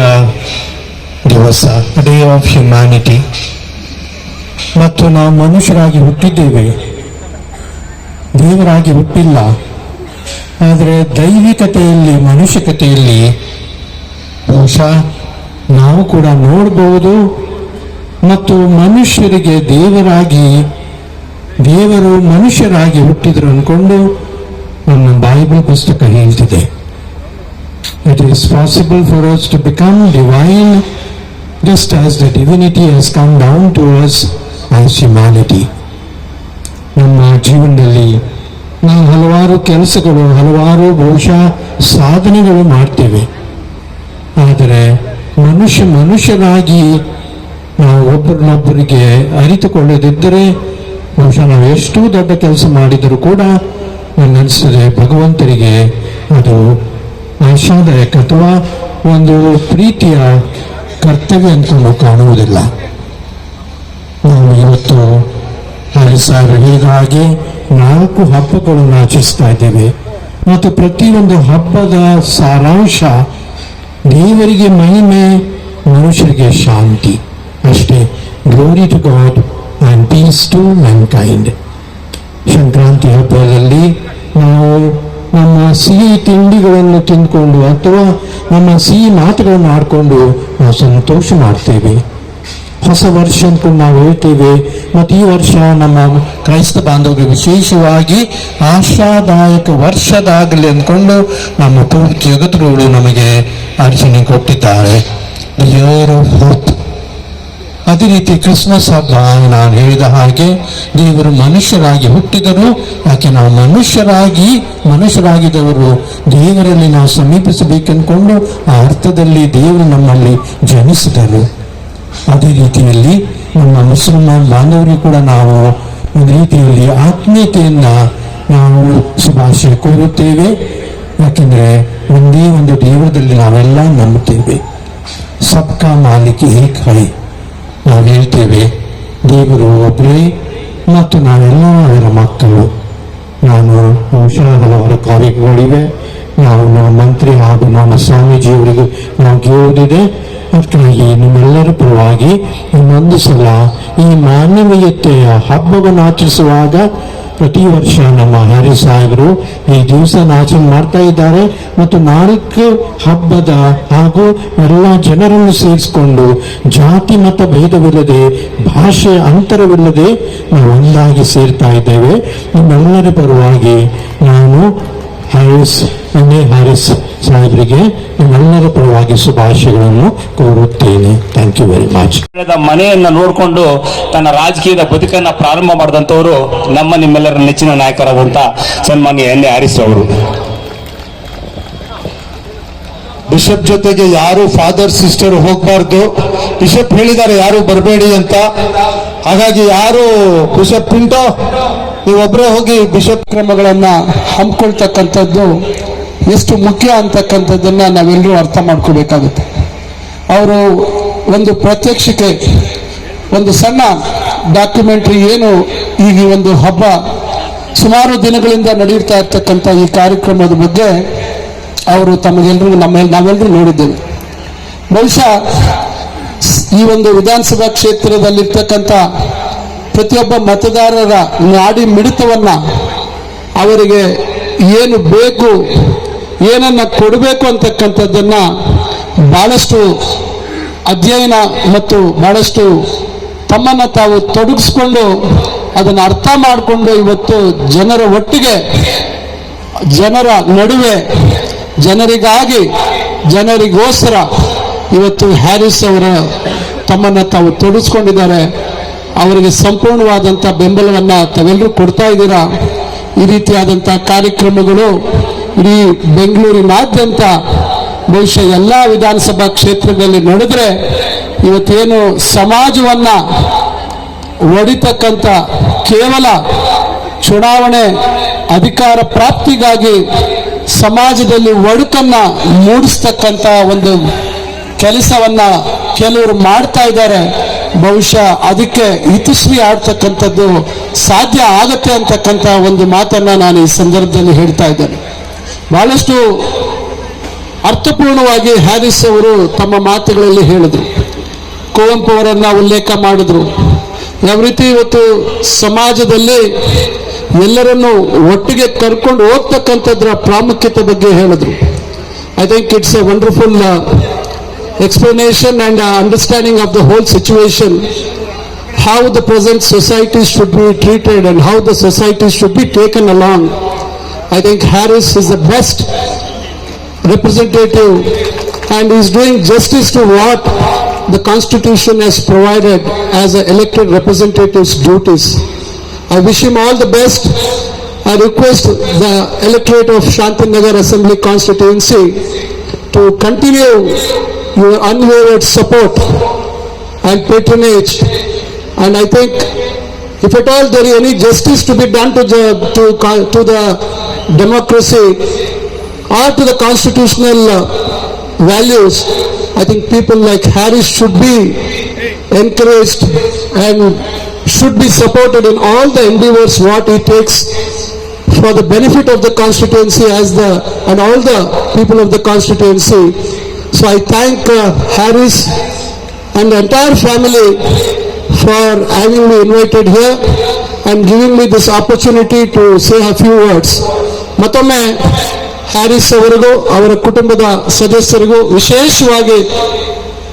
ದಿವಸ, ಡೇ ಆಫ್ ಹ್ಯುಮ್ಯಾನಿಟಿ. ಮತ್ತು ನಾವು ಮನುಷ್ಯರಾಗಿ ಹುಟ್ಟಿದ್ದೇವೆ, ದೇವರಾಗಿ ಹುಟ್ಟಿಲ್ಲ. ಆದರೆ ದೈವಿಕತೆಯಲ್ಲಿ, ಮನುಷ್ಯಕತೆಯಲ್ಲಿ ಬಹುಶಃ ನಾವು ಕೂಡ ನೋಡಬಹುದು. ಮತ್ತು ಮನುಷ್ಯರಿಗೆ ದೇವರು ಮನುಷ್ಯರಾಗಿ ಹುಟ್ಟಿದ್ರು ಅಂದ್ಕೊಂಡು ನಮ್ಮ ಬೈಬಲ್ ಪುಸ್ತಕ ಹೇಳ್ತಿದೆ. It is possible for us to become divine just as the divinity has come down to us as humanity. ನಮ್ಮ ಜೀವನದಲ್ಲಿ ನಾವು ಹಲವಾರು ಕೆಲಸಗಳು, ಹಲವಾರು ಬಹುಶಃ ಸಾಧನೆಗಳು ಮಾಡ್ತೇವೆ. ಆದರೆ ಮನುಷ್ಯರಾಗಿ ನಾವು ಒಬ್ಬರನ್ನೊಬ್ಬರಿಗೆ ಅರಿತುಕೊಳ್ಳದಿದ್ದರೆ ಬಹುಶಃ ನಾವು ಎಷ್ಟು ದೊಡ್ಡ ಕೆಲಸ ಮಾಡಿದರೂ ಕೂಡ ನನಗನ್ನಿಸ್ತದೆ ಭಗವಂತರಿಗೆ ಅದು ಆಶಾದಾಯಕ ಅಥವಾ ಒಂದು ಪ್ರೀತಿಯ ಕರ್ತವ್ಯ ಅಂತ ನಾವು ಕಾಣುವುದಿಲ್ಲ. ನಾವು ಇವತ್ತು ಹಾರಿಸ್ ಸಾಹೇಬರು ಹೇಳಿದ ಹಾಗೆ 4 ಹಬ್ಬಗಳನ್ನು ಆಚರಿಸ್ತಾ ಇದ್ದೇವೆ ಮತ್ತು ಪ್ರತಿಯೊಂದು ಹಬ್ಬದ ಸಾರಾಂಶ ದೇವರಿಗೆ ಮಹಿಮೆ, ಮನುಷ್ಯರಿಗೆ ಶಾಂತಿ ಅಷ್ಟೇ. Glory to God and peace to mankind. Sankranti ಹಬ್ಬದಲ್ಲಿ ನಾವು ನಮ್ಮ ಸಿಹಿ ತಿಂಡಿಗಳನ್ನು ತಿಂದ್ಕೊಂಡು ಅಥವಾ ನಮ್ಮ ಸಿಹಿ ಮಾತುಗಳನ್ನು ಆಡಿಕೊಂಡು ನಾವು ಸಂತೋಷ ಮಾಡ್ತೇವೆ. ಹೊಸ ವರ್ಷ ಅಂದ್ಕೊಂಡು ನಾವು ಹೇಳ್ತೇವೆ. ಮತ್ತು ಈ ವರ್ಷ ನಮ್ಮ ಕ್ರೈಸ್ತ ಬಾಂಧವರಿಗೆ ವಿಶೇಷವಾಗಿ ಆಶಾದಾಯಕ ವರ್ಷದಾಗಲಿ ಅಂದ್ಕೊಂಡು ನಮ್ಮ ಪೂರ್ತಿ ಜಗತ್ತುಗಳು ನಮಗೆ ಅರ್ಚನೆ ಕೊಟ್ಟಿದ್ದಾರೆ. The year of hope. ಅದೇ ರೀತಿ ಕ್ರಿಸ್ಮಸ್ ಹಬ್ಬ ನಾನು ಹೇಳಿದ ಹಾಗೆ ದೇವರು ಮನುಷ್ಯರಾಗಿ ಹುಟ್ಟಿದರು. ಯಾಕೆ ನಾವು ಮನುಷ್ಯರಾಗಿದ್ದವರು ದೇವರಲ್ಲಿ ನಾವು ಸಮೀಪಿಸಬೇಕೆಂದುಕೊಂಡು ಆ ಅರ್ಥದಲ್ಲಿ ದೇವರು ನಮ್ಮಲ್ಲಿ ಜನಿಸಿದರು. ಅದೇ ರೀತಿಯಲ್ಲಿ ನಮ್ಮ ಮುಸಲ್ಮಾನ್ ಬಾಂಧವರಿಗೂ ಕೂಡ ನಾವು ಒಂದು ರೀತಿಯಲ್ಲಿ ಆತ್ಮೀಯತೆಯನ್ನು ನಾವು ಶುಭಾಶಯ ಕೋರುತ್ತೇವೆ. ಯಾಕೆಂದರೆ ಒಂದೇ ಒಂದು ದೇವರದಲ್ಲಿ ನಾವೆಲ್ಲ ನಂಬುತ್ತೇವೆ. ಸಬ್ಕಾ ಮಾಲಿಕ್ ಏಕ್ ಹೈ. ನಾವು ಹೇಳ್ತೇವೆ ದೇವರು ಒಬ್ಬರೇ ಮತ್ತು ನಾವೆಲ್ಲ ಅವರ ಮಕ್ಕಳು. ನಾನು ಬಹುಶಃ ಹಲವಾರು ಕಾರ್ಯಕ್ರಮಗಳಿವೆ. ನಾವು ನಮ್ಮ ಮಂತ್ರಿ ಹಾಗೂ ನಮ್ಮ ಸ್ವಾಮೀಜಿಯವರಿಗೆ ನಾವು ಕೇಳುವುದಿದೆ. ಅದಕ್ಕಾಗಿ ನಿಮ್ಮೆಲ್ಲರ ಪರವಾಗಿ ಇನ್ನೊಂದು ಸಲ ಈ ಮಾನವೀಯತೆಯ ಹಬ್ಬವನ್ನು ಆಚರಿಸುವಾಗ ಪ್ರತಿ ವರ್ಷ ನಮ್ಮ ಹ್ಯಾರಿ ಸಾಹೇಬರು ಈ ದಿವಸ ಆಚರಣೆ ಮಾಡ್ತಾ ಇದ್ದಾರೆ. ಮತ್ತು 4 ಹಬ್ಬದ ಹಾಗೂ ಎಲ್ಲ ಜನರನ್ನು ಸೇರಿಸಿಕೊಂಡು ಜಾತಿ ಮತ ಭೇದವಿಲ್ಲದೆ, ಭಾಷೆ ಅಂತರವಿಲ್ಲದೆ ನಾವು ಒಂದಾಗಿ ಸೇರ್ತಾ ಇದ್ದೇವೆ. ನಿಮ್ಮೆಲ್ಲರ ಪರವಾಗಿ ನಾನು ಹ್ಯಾರಿಸ್ ಸಾಹೇಬರಿಗೆ ನಿಮ್ಮೆಲ್ಲರ ಪರವಾಗಿ ಶುಭಾಶಯಗಳನ್ನು ಕೋರುತ್ತೇನೆ. Thank you very much. ಮನೆಯನ್ನ ನೋಡಿಕೊಂಡು ತನ್ನ ರಾಜಕೀಯದ ಬದುಕನ್ನ ಪ್ರಾರಂಭ ಮಾಡಿದಂಥವರು ನಿಮ್ಮೆಲ್ಲರ ನೆಚ್ಚಿನ ನಾಯಕರಾದಂಥ ಸನ್ಮಾನ್ಯ ಎನ್ ಎ ಹ್ಯಾರಿಸ್ ಅವರು. ಬಿಷಪ್ ಜೊತೆಗೆ ಯಾರು ಫಾದರ್ ಸಿಸ್ಟರ್ ಹೋಗಬಾರ್ದು. ಬಿಷಪ್ ಹೇಳಿದ್ದಾರೆ ಯಾರು ಬರಬೇಡಿ ಅಂತ. ಹಾಗಾಗಿ ಯಾರು ಬಿಷಪ್ ಪಿಂಟೋ ನೀವೊಬ್ಬರೇ ಹೋಗಿ ಬಿಷಪ್ ಕ್ರಮಗಳನ್ನು ಹಮ್ಮಿಕೊಳ್ತಕ್ಕಂಥದ್ದು ಎಷ್ಟು ಮುಖ್ಯ ಅಂತಕ್ಕಂಥದ್ದನ್ನ ನಾವೆಲ್ಲರೂ ಅರ್ಥ ಮಾಡ್ಕೋಬೇಕಾಗುತ್ತೆ. ಅವರು ಒಂದು ಪ್ರತ್ಯಕ್ಷತೆ, ಒಂದು ಸಣ್ಣ ಡಾಕ್ಯುಮೆಂಟ್ರಿ ಏನು ಈಗ ಒಂದು ಹಬ್ಬ ಸುಮಾರು ದಿನಗಳಿಂದ ನಡೆಯುತ್ತಾ ಇರ್ತಕ್ಕಂಥ ಈ ಕಾರ್ಯಕ್ರಮದ ಬಗ್ಗೆ ಅವರು ತಮಗೆಲ್ಲರಿಗೂ ನಾವೆಲ್ಲರೂ ನೋಡಿದ್ದೇವೆ. ಬಹುಶಃ ಈ ಒಂದು ವಿಧಾನಸಭಾ ಕ್ಷೇತ್ರದಲ್ಲಿರ್ತಕ್ಕಂಥ ಪ್ರತಿಯೊಬ್ಬ ಮತದಾರರ ನಾಡಿ ಮಿಡಿತವನ್ನ, ಅವರಿಗೆ ಏನು ಬೇಕು, ಏನನ್ನ ಕೊಡಬೇಕು ಅಂತಕ್ಕಂಥದ್ದನ್ನ ಬಹಳಷ್ಟು ಅಧ್ಯಯನ ಮತ್ತು ಬಹಳಷ್ಟು ತಮ್ಮನ್ನು ತಾವು ತೊಡಗಿಸ್ಕೊಂಡು ಅದನ್ನು ಅರ್ಥ ಮಾಡಿಕೊಂಡು ಇವತ್ತು ಜನರ ಒಟ್ಟಿಗೆ, ಜನರ ನಡುವೆ, ಜನರಿಗಾಗಿ, ಜನರಿಗೋಸ್ಕರ ಇವತ್ತು ಹ್ಯಾರಿಸ್ ಅವರ ತಮ್ಮನ್ನು ತಾವು ತೊಡಗಿಸ್ಕೊಂಡಿದ್ದಾರೆ. ಅವರಿಗೆ ಸಂಪೂರ್ಣವಾದಂಥ ಬೆಂಬಲವನ್ನು ತಾವೆಲ್ಲರೂ ಕೊಡ್ತಾ ಇದ್ದೀರಾ. ಈ ರೀತಿಯಾದಂಥ ಕಾರ್ಯಕ್ರಮಗಳು ಇಡೀ ಬೆಂಗಳೂರಿನಾದ್ಯಂತ ಬಹುಶಃ ಎಲ್ಲ ವಿಧಾನಸಭಾ ಕ್ಷೇತ್ರಗಳಲ್ಲಿ ನಡೆದ್ರೆ ಇವತ್ತೇನು ಸಮಾಜವನ್ನ ಒಡಿತಕ್ಕಂಥ ಕೇವಲ ಚುನಾವಣೆ ಅಧಿಕಾರ ಪ್ರಾಪ್ತಿಗಾಗಿ ಸಮಾಜದಲ್ಲಿ ಒಡುಕನ್ನ ಮೂಡಿಸ್ತಕ್ಕಂಥ ಒಂದು ಕೆಲಸವನ್ನ ಕೆಲವರು ಮಾಡ್ತಾ ಇದ್ದಾರೆ. ಬಹುಶಃ ಅದಕ್ಕೆ ಇತಿಶ್ರೀ ಆಡ್ತಕ್ಕಂಥದ್ದು ಸಾಧ್ಯ ಆಗತ್ತೆ ಅಂತಕ್ಕಂಥ ಒಂದು ಮಾತನ್ನ ನಾನು ಈ ಸಂದರ್ಭದಲ್ಲಿ ಹೇಳ್ತಾ ಇದ್ದೇನೆ. ಬಹಳಷ್ಟು ಅರ್ಥಪೂರ್ಣವಾಗಿ ಹ್ಯಾರಿಸ್ ಅವರು ತಮ್ಮ ಮಾತುಗಳಲ್ಲಿ ಹೇಳಿದ್ರು. ಕುವೆಂಪು ಅವರನ್ನ ಉಲ್ಲೇಖ ಮಾಡಿದ್ರು. ಯಾವ ರೀತಿ ಇವತ್ತು ಸಮಾಜದಲ್ಲಿ ಎಲ್ಲರನ್ನು ಒಟ್ಟಿಗೆ ಕರ್ಕೊಂಡು ಹೋಗ್ತಕ್ಕಂಥದ್ರ ಪ್ರಾಮುಖ್ಯತೆ ಬಗ್ಗೆ ಹೇಳಿದ್ರು. I think it's A wonderful explanation and understanding of the whole situation, how the present society should be treated and how the society should be taken along. I think Harris is the best representative and is doing justice to what the Constitution has provided as an elected representative's duties. I wish him all the best. I request the electorate of Shantinagar Assembly constituency to continue your unwavered support and patronage, and I think if at all there is any justice to be done to the democracy or to the constitutional values, I think people like Harris should be encouraged and should be supported in all the endeavors what he takes for the benefit of the constituency and all the people of the constituency. So I thank Harris and the entire family for having me invited here and giving me this opportunity to say a few words. ಮತ್ತೊಮ್ಮೆ Harris ಅವರಿಗೂ ಅವರ ಕುಟುಂಬದ ಸದಸ್ಯರಿಗೂ ವಿಶೇಷವಾಗಿ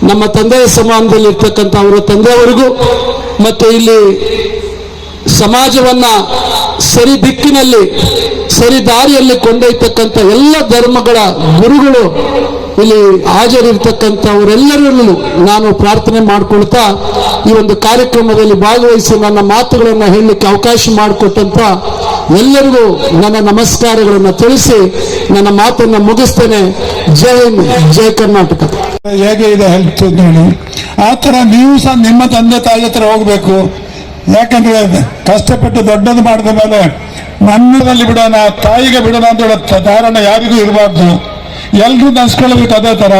ನಮ್ಮ ತಂದೆಯ ಸಮಾನದಲ್ಲಿರ್ತಕ್ಕಂಥ ಅವರ ತಂದೆಯವರಿಗೂ ಮತ್ತು ಇಲ್ಲಿ ಸಮಾಜವನ್ನ ಸರಿ ದಿಕ್ಕಿನಲ್ಲಿ ಸರಿ ದಾರಿಯಲ್ಲಿ ಕೊಂಡೊಯ್ತಕ್ಕಂಥ ಎಲ್ಲ ಧರ್ಮಗಳ ಗುರುಗಳು ಇಲ್ಲಿ ಹಾಜರಿರ್ತಕ್ಕಂಥವರೆಲ್ಲರಲ್ಲೂ ನಾನು ಪ್ರಾರ್ಥನೆ ಮಾಡಿಕೊಳ್ತಾ ಈ ಒಂದು ಕಾರ್ಯಕ್ರಮದಲ್ಲಿ ಭಾಗವಹಿಸಿ ನನ್ನ ಮಾತುಗಳನ್ನು ಹೇಳಲಿಕ್ಕೆ ಅವಕಾಶ ಮಾಡಿಕೊಟ್ಟಂತ ಎಲ್ಲರಿಗೂ ನನ್ನ ನಮಸ್ಕಾರಗಳನ್ನು ತಿಳಿಸಿ ನನ್ನ ಮಾತನ್ನು ಮುಗಿಸ್ತೇನೆ. ಜೈ ಹಿಂದ್, ಜೈ ಕರ್ನಾಟಕ. ಹೇಗೆ ಇದೆ ಹೆಲ್ತ್ ಹೇಳಿ, ಆ ಥರ ನೀವು ಸಹ ನಿಮ್ಮ ತಂದೆ ತಾಯಿ ಹತ್ರ ಹೋಗ್ಬೇಕು. ಯಾಕಂದ್ರೆ ಕಷ್ಟಪಟ್ಟು ದೊಡ್ಡದು ಮಾಡಿದ ಮೇಲೆ ನನ್ನದಲ್ಲಿ ಬಿಡೋಣ, ತಾಯಿಗೆ ಬಿಡೋಣ ಅಂತ ಹೇಳೋ ಧಾರಣ ಯಾರಿಗೂ ಇರಬಾರ್ದು. ಎಲ್ಲರೂ ನಡ್ಸ್ಕೊಳ್ಬೇಕು ಅದೇ ಥರ.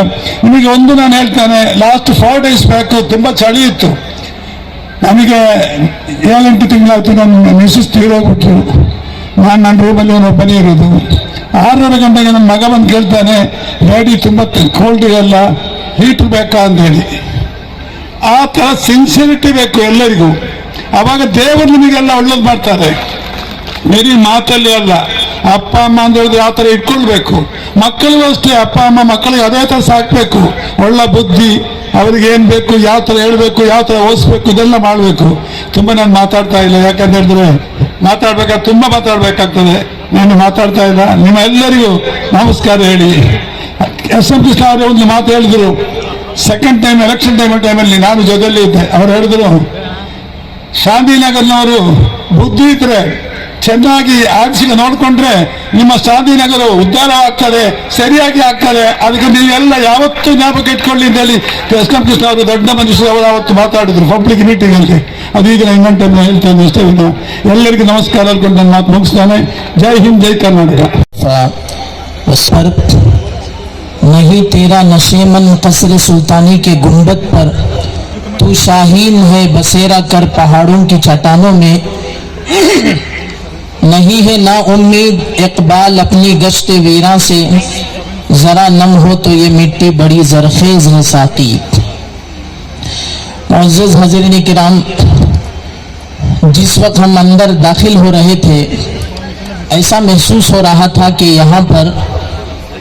ನಿಮಗೆ ಒಂದು ನಾನು ಹೇಳ್ತೇನೆ, ಲಾಸ್ಟ್ 4 days ಬ್ಯಾಕ್ ತುಂಬ ಚಳಿ ಇತ್ತು. ನಮಗೆ 7-8 ತಿಂಗಳಾಯ್ತು ನನ್ನ ಮಿಸಸ್ ತೀರೋಗ್ಬಿಟ್ರು. ನಾನು ನನ್ನ ರೂಮಲ್ಲಿ ಒಬ್ಬನೇ ಇರೋದು. 6:30 ಗಂಟೆಗೆ ನನ್ನ ಮಗ ಬಂದು ಕೇಳ್ತಾನೆ, ಡ್ಯಾಡಿ ತುಂಬ ಕೋಲ್ಡ್ ಇರಲ್ಲ, ಹೀಟ್ರ್ ಬೇಕಾ ಅಂತೇಳಿ. ಆ ಥರ ಸಿನ್ಸಿಯರಿಟಿ ಬೇಕು ಎಲ್ಲರಿಗೂ. ಆವಾಗ ದೇವರು ನಿಮಗೆಲ್ಲ ಒಳ್ಳೇದು ಮಾಡ್ತಾರೆ. ಬರೀ ಮಾತಲ್ಲಿ ಅಲ್ಲ, ಅಪ್ಪ ಅಮ್ಮ ಅಂತ ಹೇಳಿದ್ರೆ ಯಾವ ಥರ ಇಟ್ಕೊಳ್ಬೇಕು. ಮಕ್ಕಳಿಗೂ ಅಷ್ಟೇ, ಅಪ್ಪ ಅಮ್ಮ ಮಕ್ಕಳಿಗೆ ಅದೇ ಥರ ಸಾಕಬೇಕು. ಒಳ್ಳೆ ಬುದ್ಧಿ, ಅವ್ರಿಗೆ ಏನು ಬೇಕು, ಯಾವ ಥರ ಹೇಳಬೇಕು, ಯಾವ ಥರ ಓದಿಸ್ಬೇಕು, ಇದೆಲ್ಲ ಮಾಡಬೇಕು. ತುಂಬ ನಾನು ಮಾತಾಡ್ತಾ ಇಲ್ಲ, ಯಾಕಂತ ಹೇಳಿದ್ರೆ ಮಾತಾಡ್ಬೇಕಾದ್ರೆ ತುಂಬ ಮಾತಾಡಬೇಕಾಗ್ತದೆ. ನಾನು ಮಾತಾಡ್ತಾ ಇಲ್ಲ. ನಿಮ್ಮ ಎಲ್ಲರಿಗೂ ನಮಸ್ಕಾರ ಹೇಳಿ. ಎಸ್.ಎಂ. ಕೃಷ್ಣ ಅವರು ಒಂದು ಮಾತು ಹೇಳಿದ್ರು, ಸೆಕೆಂಡ್ ಟೈಮ್ ಎಲೆಕ್ಷನ್ ಟೈಮಲ್ಲಿ ನಾನು ಜೊತೆಯಲ್ಲಿ ಇದ್ದೆ. ಅವ್ರು ಹೇಳಿದ್ರು, ಶಾಂತಿನಗರ್ನವರು ಬುದ್ಧಿ ಇದ್ರೆ ಚೆನ್ನಾಗಿ ಆರಿಸಿ ನೋಡಿಕೊಂಡ್ರೆ ನಿಮ್ಮ ಶಾಂತಿನಗರ ಉದ್ಧಾರ ಆಗ್ತದೆ, ಸರಿಯಾಗಿ ಆಗ್ತದೆ. ಅದಕ್ಕೆ ನೀವೆಲ್ಲ ಯಾವತ್ತೂ ಜ್ಞಾಪಕ ಇಟ್ಕೊಳ್ಳಿ ಅಂತ ಹೇಳಿ ಎಸ್.ಎಂ. ಕೃಷ್ಣ ಅವರು ದೊಡ್ಡ ಮನುಷ್ಯರು ಅವರು ಅವತ್ತು ಮಾತಾಡಿದ್ರು ಪಬ್ಲಿಕ್ ಮೀಟಿಂಗಲ್ಲಿ. ಅದು ಈಗ ಇನ್ನೊಂದು ಟೈಮ್ ಹೇಳ್ತೇನೆ ಅಷ್ಟೇ. ಎಲ್ಲರಿಗೂ ನಮಸ್ಕಾರ ಹೇಳ್ಕೊಂಡು ನನ್ನ ಮಾತು ಮುಗಿಸ್ತಾನೆ. ಜೈ ಹಿಂದ್, ಜೈ ಕರ್ನಾಟಕ. सर नहीं तेरा नशेमन कसर सुल्तानी के गुंबद पर तू शाहीन है बसेरा कर पहाड़ों की चट्टानों में नहीं है ना उम्मीद इकबाल अपनी गश्ते वीरा से जरा नम हो तो ये मिट्टी बड़ी जरखेज है साकी। मुअज़्ज़ज़ हज़रीन किराम, जिस वक्त हम अंदर दाखिल हो रहे थे ऐसा महसूस हो रहा था कि यहाँ पर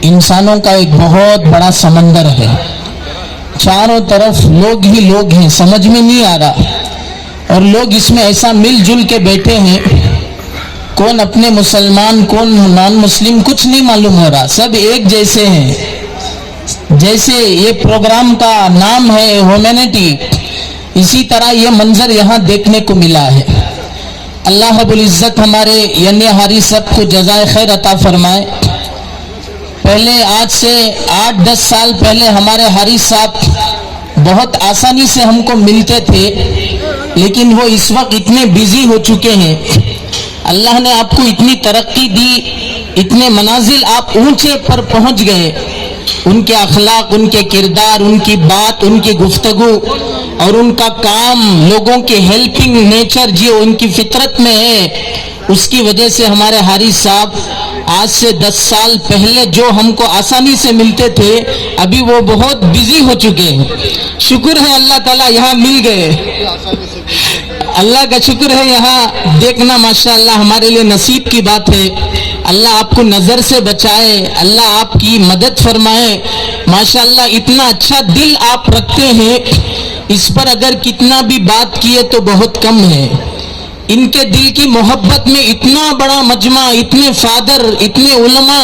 इंसानों का एक बहुत बड़ा समंदर है। चारों तरफ लोग ही लोग हैं, समझ में नहीं आ रहा। और लोग इसमें ऐसा मिलजुल के बैठे हैं, कौन अपने मुसलमान कौन नॉन मुस्लिम कुछ नहीं मालूम हो रहा, सब एक जैसे हैं। जैसे ये प्रोग्राम का नाम है ह्यूमैनिटी, इसी तरह ये मंजर यहाँ देखने को मिला है। अल्लाह रब्बुल इज़्ज़त हमारे यानी हारिस साहब को जज़ाए खैर अता फरमाए। पहले आज से 8-10 साल पहले हमारे हारिस साहब बहुत आसानी से हमको मिलते थे, लेकिन वो इस वक्त इतने बिजी हो चुके हैं। अल्लाह ने आपको इतनी तरक्की दी, इतने मनाजिल आप ऊंचे पर पहुंच गए। उनके अखलाक, उनके किरदार, उनकी बात, उनकी गुफ्तगू और उनका काम, लोगों के हेल्पिंग नेचर जो उनकी फितरत में है, उसकी वजह से हमारे हारिस साहब आज से 10 साल पहले जो हमको आसानी से मिलते थे, अभी वो बहुत बिजी हो चुके हैं। शुक्र है अल्लाह ताला यहाँ मिल गए, अल्लाह का शुक्र है। यहाँ देखना माशाअल्लाह हमारे लिए नसीब की बात है। अल्लाह आपको नजर से बचाए, अल्लाह आपकी मदद फरमाए। माशाअल्लाह इतना अच्छा दिल आप रखते हैं, इस पर अगर कितना भी बात किए तो बहुत कम है। इनके दिल की मोहब्बत में इतना बड़ा मजमा, इतने फादर, इतने उलमा,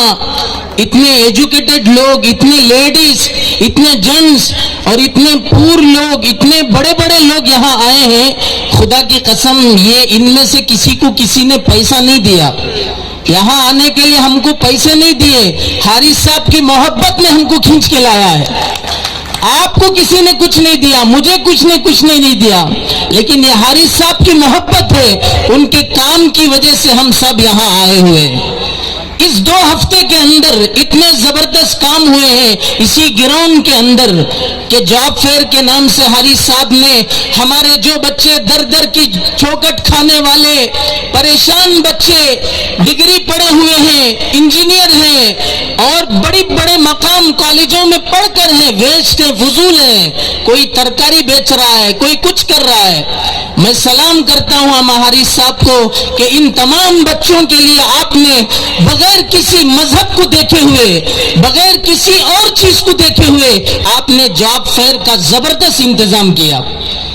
इतने एजुकेटेड लोग, इतने लेडीज, इतने जेंट्स और इतने पूर लोग, इतने बड़े बड़े लोग यहाँ आए हैं। खुदा की कसम, ये इनमें से किसी को किसी ने पैसा नहीं दिया। यहाँ आने के लिए हमको पैसे नहीं दिए, हारिस साहब की मोहब्बत ने हमको खींच के लाया है। आपको किसी ने कुछ नहीं दिया, मुझे कुछ ने कुछ नहीं दिया, लेकिन ये हारिस साहब की मोहब्बत है, उनके काम की वजह से हम सब यहाँ आए हुए हैं। इस 2 हफ्ते के अंदर इतने जबरदस्त काम हुए हैं इसी ग्राउंड के अंदर कि जॉब फेयर के नाम से हारी साहब ने हमारे जो बच्चे दर दर की चौकट खाने वाले परेशान बच्चे डिग्री पढ़े हुए हैं, इंजीनियर हैं और बड़े बड़े मकाम कॉलेजों में पढ़कर हैं, वेस्ट है, फजूल है, कोई तरकारी बेच रहा है, कोई कुछ कर रहा है। मैं सलाम करता हूं हमारी साहब को कि इन तमाम बच्चों के लिए आपने बगैर किसी मजहब को देखे हुए, बगैर किसी और चीज को देखे हुए आपने जॉब फेयर का जबरदस्त इंतजाम किया।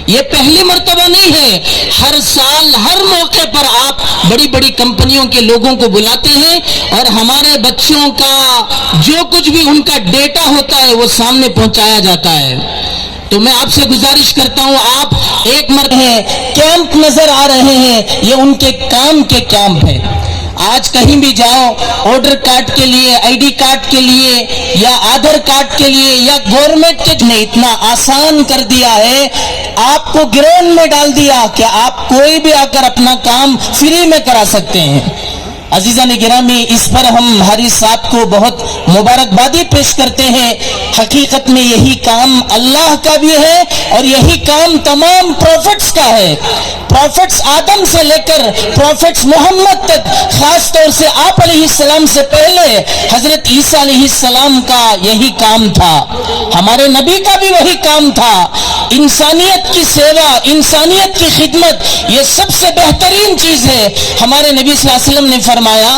ये पहली मर्तबा नहीं है, हर साल हर मौके पर आप बड़ी बड़ी कंपनियों के लोगों को बुलाते हैं और हमारे बच्चों का जो कुछ भी उनका डेटा होता है वो सामने पहुंचाया जाता है। तो मैं आपसे गुजारिश करता हूं, आप एक मर्द है कैंप नजर आ रहे हैं, ये उनके काम के कैंप है। आज कहीं भी जाओ, ऑर्डर कार्ड के लिए, आईडी कार्ड के लिए या आधार कार्ड के लिए या गवर्नमेंट ने इतना आसान कर दिया है, आपको ग्राउंड में डाल दिया कि आप कोई भी आकर अपना काम फ्री में करा सकते हैं। अजीजा ने गिरामी, इस पर हम हारिस साहब को बहुत मुबारकबादी पेश करते हैं। हकीकत में यही काम अल्लाह का भी है और यही काम तमाम प्रॉफिट्स का है। प्रॉफिट्स आदम से लेकर प्रॉफिट्स मोहम्मद तक, खास तौर से आप अलैहिस्सलाम से पहले हजरत ईसा अलैहिस्सलाम का यही काम था, हमारे नबी का भी वही काम था। इंसानियत की सेवा, इंसानियत की खिदमत, ये सबसे बेहतरीन चीज है। हमारे नबी सल्लल्लाहु अलैहि वसल्लम ने फरमाया,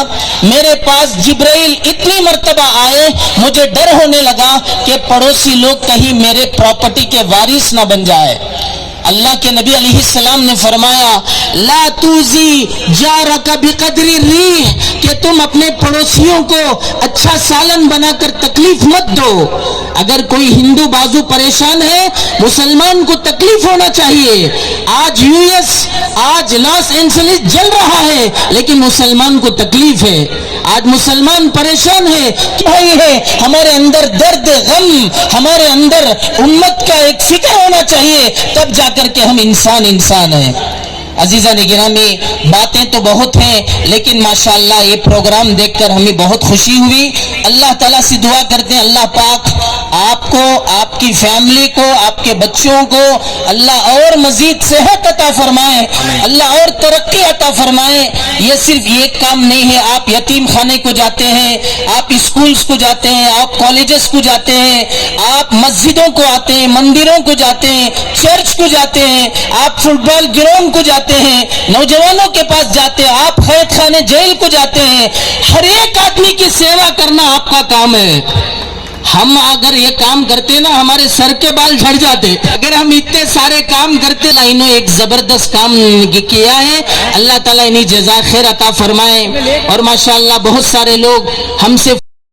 मेरे पास जिब्राइल इतनी मर्तबा आए, मुझे डर होने लगा कि पड़ोसी लोग कहीं मेरे प्रॉपर्टी के वारिस ना बन जाए। अल्लाह के नबी अलैहिस्सलाम ने फरमाया, ला तूजी जारका बिकदरी रीह, कि तुम अपने पड़ोसियों को अच्छा सालन बनाकर तकलीफ मत दो। अगर कोई हिंदू बाजू परेशान है, मुसलमान को तकलीफ होना चाहिए। आज यूएस, आज लॉस एंजलिस जल रहा है, लेकिन मुसलमान को तकलीफ है। आज मुसलमान परेशान है, क्या है? हमारे अंदर दर्द, गम, हमारे अंदर उम्मत का एक फिक्र होना चाहिए, तब जाकर के हम इंसान हैं। अजीजा ने गिरामी, बातें तो बहुत हैं, लेकिन माशाअल्लाह ये प्रोग्राम देखकर हमें बहुत खुशी हुई। अल्लाह ताला से दुआ करते हैं, अल्लाह पाक आपको, आपकी फैमिली को, आपके बच्चों को अल्लाह और मजीद सेहत अता फरमाए, अल्लाह और तरक्की अता फरमाए। ये सिर्फ ये काम नहीं है, आप यतीम खाने को जाते हैं, आप स्कूल्स को जाते हैं, आप कॉलेजेस को जाते हैं, आप मस्जिदों को आते हैं, मंदिरों को जाते हैं, चर्च को जाते हैं, आप फुटबॉल ग्राउंड को जाते हैं, नौजवानों के पास जाते हैं, आप कैद खाने जेल को जाते हैं। हर एक आदमी की सेवा करना आपका काम है। हम अगर ये काम करते ना, हमारे सर के बाल झड़ जाते। अगर हम इतने सारे काम करते ना, इन्होंने एक जबरदस्त काम किया है। अल्लाह ताला इन्हें जज़ा खैर अता फरमाए। और माशाअल्लाह बहुत सारे लोग हमसे